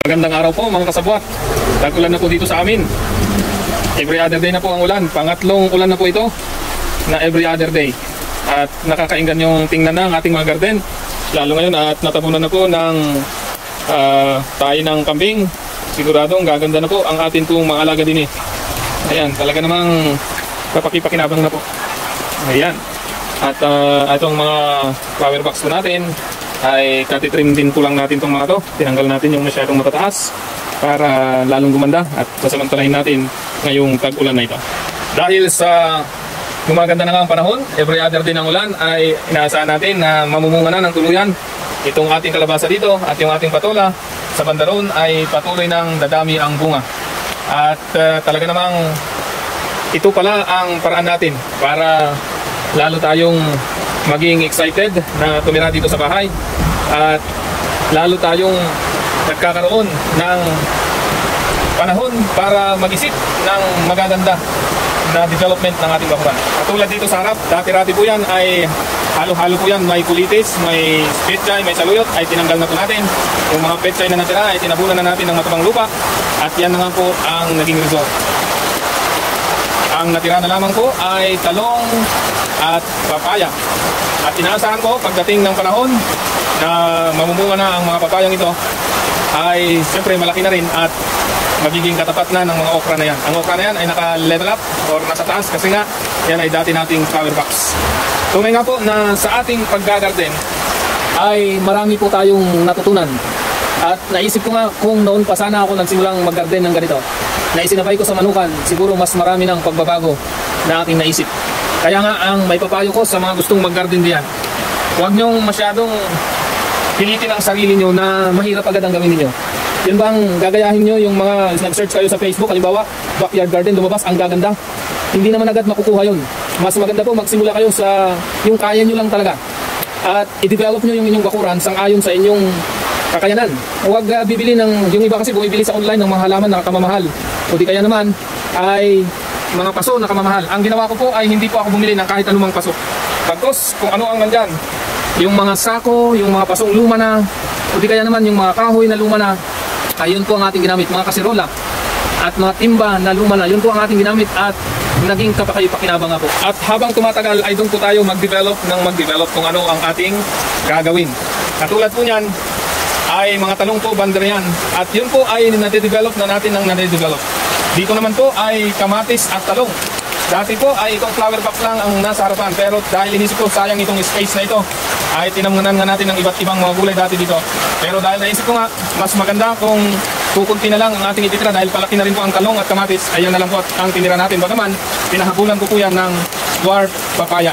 Magandang araw po mga kasabwat. Tag-ulan na po dito sa amin. Every other day na po ang ulan. Pangatlong ulan na po ito na every other day. At nakakainggan yung tingnan ng ating mga garden. Lalo ngayon at natabunan na po ng tayo ng kambing. Siguradong gaganda na po ang atin pong mga alaga din eh. Ayan, talaga namang kapakipakinabang na po. Ayan. At itong mga flower box po natin ay katitrim din po lang natin itong mga to. Tinanggal natin yung masyadong matataas para lalong gumanda at sasamantalahin natin ngayong tag-ulan na ito. Dahil sa gumaganda na nga ang panahon, every other din ang ulan, ay inaasahan natin na mamumunga na ng tuluyan itong ating kalabasa dito at yung ating patola. Sa banda roon ay patuloy ng dadami ang bunga. At talaga namang ito pala ang paraan natin para lalo tayong maging excited na tumira dito sa bahay at lalo tayong nagkakaroon ng panahon para mag-isip ng magaganda na development ng ating bakuran. Katulad dito sa harap, dati-rati po yan ay halo-halo po yan, may kulitis, may petchay, may saluyot, ay tinanggal na po natin. Yung mga petchay na natira ay tinabunan na natin ng matabang lupa at yan na nga po ang naging result. Ang natira na lamang po ay talong at papaya. At inaasahan ko pagdating ng panahon na mamumunga na ang mga papayang ito ay siyempre malaki na rin at magiging katapat na ng mga okra na yan. Ang okra na yan ay naka-level up or nasa taas kasi nga yan ay dati nating flower box. Tunay nga po na sa ating paggagarden ay marami po tayong natutunan. At naisip ko nga kung noon pa sana ako nagsimulang mag-garden ng ganito, na isinabay ko sa manukan, siguro mas marami ng pagbabago na aking naisip. Kaya nga ang may papayo ko sa mga gustong mag-garden diyan, huwag nyong masyadong pilitin ang sarili nyo na mahirap agad ang gawin niyo. Yun bang gagayahin nyo yung mga nag-search kayo sa Facebook, halimbawa, backyard garden, lumabas, ang gaganda. Hindi naman agad makukuha yun. Mas maganda po magsimula kayo sa yung kaya nyo lang talaga. At i-develop nyo yung inyong bakuran sang-ayon sa inyong kakayanan. Huwag bibili ng, yung iba kasi bumibili sa online ng mga halaman na kamamahal. O di kaya naman ay mga paso na kamamahal. Ang ginawa ko po ay hindi po ako bumili ng kahit anumang paso. Bagkos kung ano ang nandyan, yung mga sako, yung mga pasong luma na, o di kaya naman yung mga kahoy na luma na, ayun po ang ating ginamit, mga kasirola at mga timba na luma na, yun po ang ating ginamit at naging kapakayo-pakinabang nga po. At habang tumatagal ay doon po tayo mag-develop kung ano ang ating gagawin. Katulad po niyan ay mga talong po, bandera yan. At yun po ay nade-develop na natin ng nade-develop. Dito naman po ay kamatis at talong. Dati po ay itong flower box lang ang nasa harapan, pero dahil inisip ko sayang itong space na ito, ay tinamganan nga natin ng iba't ibang mga gulay dati dito. Pero dahil naisip ko nga, mas maganda kung kukunti na lang ang ating ititira dahil palaki na rin po ang talong at kamatis, ayan na lang po ang tinira natin. Bagaman, pinahabulan ko po yan ng dwarf papaya.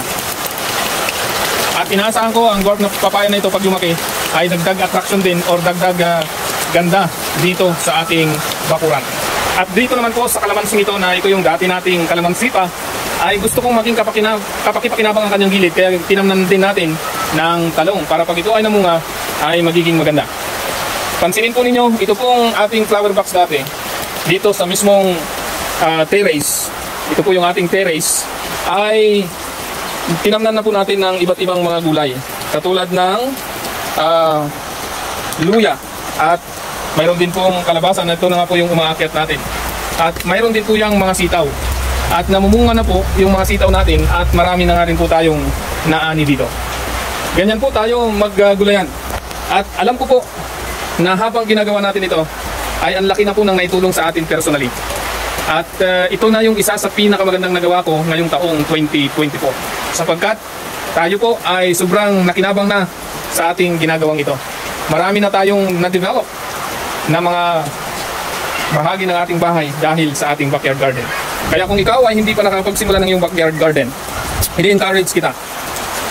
At inaasahan ko ang dwarf na papaya na ito pag lumaki ay dagdag attraction din or dagdag ganda dito sa ating bakuran. At dito naman po sa kalamansing ito na ito yung dati nating kalamansi pa, ay gusto kong maging kapakipakinabang ang kanyang gilid, kaya tinamnan din natin ng talong para pag ito ay namunga ay magiging maganda. Pansinin po ninyo, ito pong ating flower box dati dito sa mismong terrace, ito po yung ating terrace, ay tinamnan na po natin ng iba't ibang mga gulay katulad ng luya at mayroon din pong kalabasan na ito na nga po yung umaakyat natin. At mayroon din po yung mga sitaw. At namumunga na po yung mga sitaw natin at marami na nga rin po tayong naani dito. Ganyan po tayo maggulayan. At alam ko po na habang ginagawa natin ito ay ang laki na po ng naitulong sa atin personally. At ito na yung isa sa pinakamagandang nagawa ko ngayong taong 2024. Sapagkat tayo po ay sobrang nakinabang na sa ating ginagawang ito. Marami na tayong na-develop na mga bahagi ng ating bahay dahil sa ating backyard garden. Kaya kung ikaw ay hindi pa nakapagsimula ng iyong backyard garden, i-encourage kita.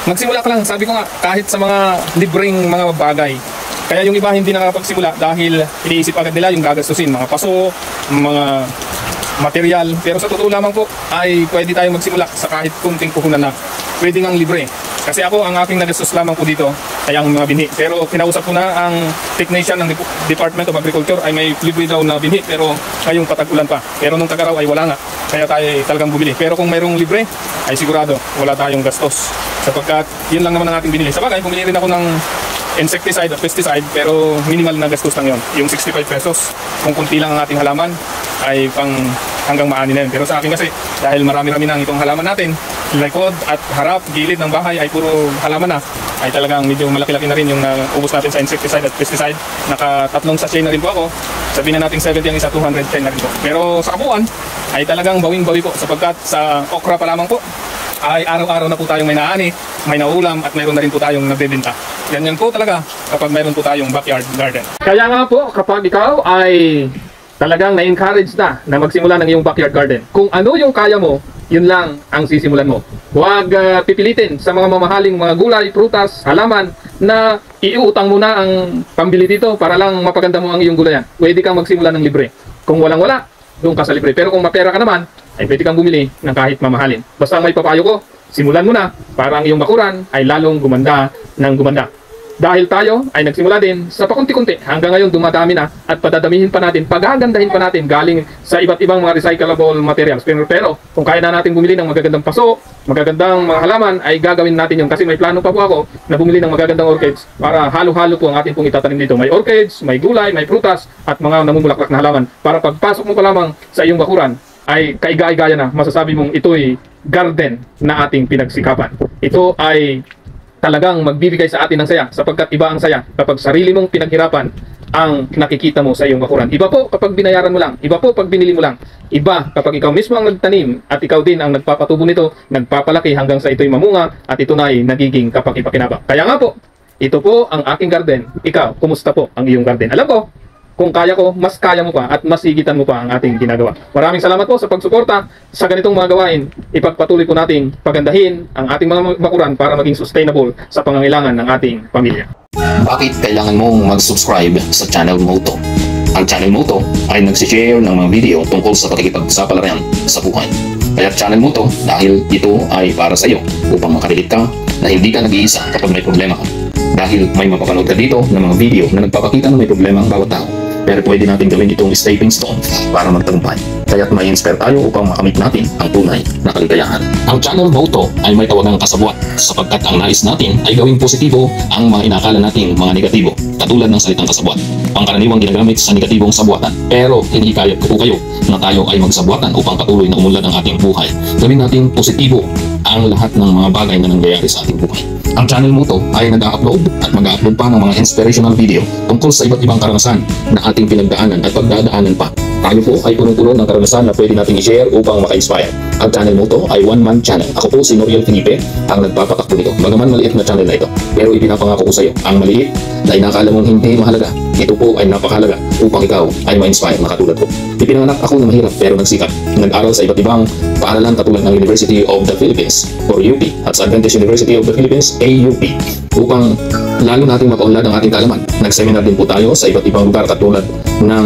Magsimula ka lang, sabi ko nga, kahit sa mga libreng mga bagay. Kaya yung iba hindi nakapagsimula dahil iniisip agad nila yung gagastusin, mga paso, mga material. Pero sa totoo lamang po ay pwede tayong magsimula sa kahit kunting puhunan na. Pwede ngang libre. Kasi ako, ang aking nagastos lamang po dito ay ang mga binhi. Pero kinausap ko na ang technician ng Department of Agriculture ay may libre daw na binhi. Pero ngayong patag-ulan pa. Pero nung tag-araw ay wala nga. Kaya tayo talagang bumili. Pero kung mayroong libre, ay sigurado wala tayong gastos. Sapagkat yun lang naman ang ating binili. Sabagay, bumili rin ako ng insecticide at pesticide, pero minimal na gastos lang yon. Yung 65 pesos, kung kunti lang ang ating halaman, ay pang hanggang maani na yun. Pero sa akin kasi, dahil marami-rami na itong halaman natin, likod at harap, gilid ng bahay ay puro halaman na, ay talagang medyo malaki-laki na rin yung naubos natin sa insecticide at pesticide. Naka-3 sachet na rin po ako. Sabihin na natin 70 ang isa, 210 na rin po. Pero sa kabuuan, ay talagang bawing-bawi po, sapagkat sa okra pa lamang po, ay araw-araw na po tayong may naani, may naulam, at mayroon na rin po tayong nagbebenta. Yan po talaga kapag mayroon po tayong backyard garden. Kaya nga po, kapag ikaw ay talagang na-encourage na magsimula ng iyong backyard garden, kung ano yung kaya mo, yun lang ang sisimulan mo. Huwag pipilitin sa mga mamahaling mga gulay, prutas, halaman na iuutang mo na ang pambili dito para lang mapaganda mo ang iyong gulayan. Pwede kang magsimula ng libre. Kung walang-wala, doon ka sa libre. Pero kung mapera ka naman, ay pwede kang bumili ng kahit mamahalin. Basta may papayo ko, simulan mo na para ang iyong bakuran ay lalong gumanda ng gumanda. Dahil tayo ay nagsimula din sa pakunti-kunti, hanggang ngayon dumadami na at padadamihin pa natin, paghagandahin pa natin galing sa iba't ibang mga recyclable materials. Pero kung kaya na natin bumili ng magagandang paso, magagandang mga halaman, ay gagawin natin yun. Kasi may plano pa po ako na bumili ng magagandang orchids para halo-halo po ang ating pong itatanim dito. May orchids, may gulay, may prutas at mga namumulaklak na halaman. Para pagpasok mo pa lamang sa iyong bakuran, ay kaigaya-gaya na masasabi mong ito'y garden na ating pinagsikapan. Ito ay talagang magbibigay sa atin ng saya, sapagkat iba ang saya kapag sarili mong pinaghirapan ang nakikita mo sa iyong bakuran. Iba po kapag binayaran mo lang, iba po pag binili mo lang, iba kapag ikaw mismo ang nagtanim at ikaw din ang nagpapatubo nito, nagpapalaki hanggang sa ito'y mamunga at ito na ay nagiging kapaki-pakinabang. Kaya nga po, ito po ang aking garden. Ikaw, kumusta po ang iyong garden? Alam ko, kung kaya ko, mas kaya mo pa at mas higitan mo pa ang ating ginagawa. Maraming salamat po sa pagsuporta sa ganitong mga gawain. Ipagpatuloy po nating pagandahin ang ating mga bakuran para maging sustainable sa pangangailangan ng ating pamilya. Bakit kailangan mong mag-subscribe sa channel mo to? Ang channel mo to ay nagsishare ng mga video tungkol sa pakikipagsapalaran sa buhay. Kaya channel mo to dahil ito ay para sa iyo upang makarelate ka na hindi ka nag-iisa kapag may problema ka. Dahil may mapapanood ka dito ng mga video na nagpapakita na may problema ang bawat tao. Pero pwede natin gawin itong stepping stone para magtagumpay. Kaya't may inspire tayo upang makamit natin ang tunay na kaligayahan. Ang channel motto ay may tawagang kasabwat, sapagkat ang nais natin ay gawing positibo ang mga inakala nating mga negatibo, katulad ng salitang kasabwat, pangkaraniwang ginagamit sa negatibong sabwatan. Pero hinihikayat ko po kayo na tayo ay magsabwatan upang patuloy na umunlad ang ating buhay. Gawin natin positibo ang lahat ng mga bagay na nangyayari sa ating buhay. Ang channel mo to ay nag-upload at mag-upload pa ng mga inspirational video tungkol sa iba't ibang karanasan na ating pinagdaanan at pagdadaanan pa. Tayo po ay punong-puno ng karanasan na pwede nating i-share upang maka-inspire. Ang channel mo to ay one-man channel. Ako po si Noriel Felipe, ang nagpapatakbo nito. Bagaman maliit na channel na ito, pero ipinapangako ko sa iyo, ang maliit na inakala mong hindi mahalaga, ito po ay napakahalaga upang ikaw ay ma-inspire na katulad ko. Ipinanganak ako na mahirap pero nagsikap. Nag-aral sa iba't ibang paaralan katulad ng University of the Philippines or UP at sa Adventist University of the Philippines AUP upang lalo nating mapaunlad ang ating kaalaman. Nag-seminar din po tayo sa iba't ibang lugar katulad ng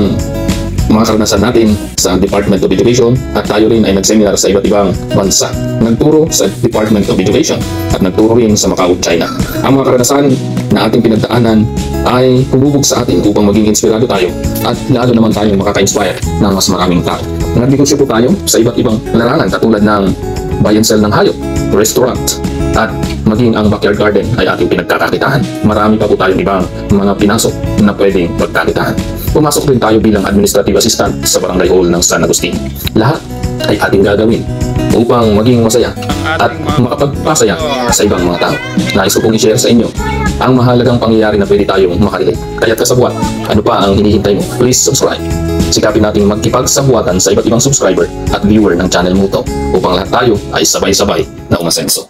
mga karanasan natin sa Department of Education at tayo rin ay nag-seminar sa iba't ibang bansa. Nagturo sa Department of Education at nagturo rin sa Macau, China. Ang mga karanasan na ating pinagdaanan ay humubog sa atin upang maging inspirado tayo at lalo naman tayong makaka-inspire ng mas maraming tao. Nagnegosyo po tayo sa iba't ibang larangan katulad ng buy and sell ng hayop, restaurant, at maging ang backyard garden ay ating pinagkakakitaan. Marami pa po tayong ibang mga pinasok na pwedeng magkakitaan. Pumasok din tayo bilang administrative assistant sa barangay hall ng San Agustin. Lahat ay ating gagawin upang maging masaya at makapagpasaya sa ibang mga tao. Nais ko pong i-share sa inyo ang mahalagang pangyayari na pwede tayong makarelate. Kaya't kasabwat, ano pa ang hinihintay mo? Please subscribe. Sikapin natin magkipagsabuatan sa iba't ibang subscriber at viewer ng channel mo to upang lahat tayo ay sabay-sabay na umasenso.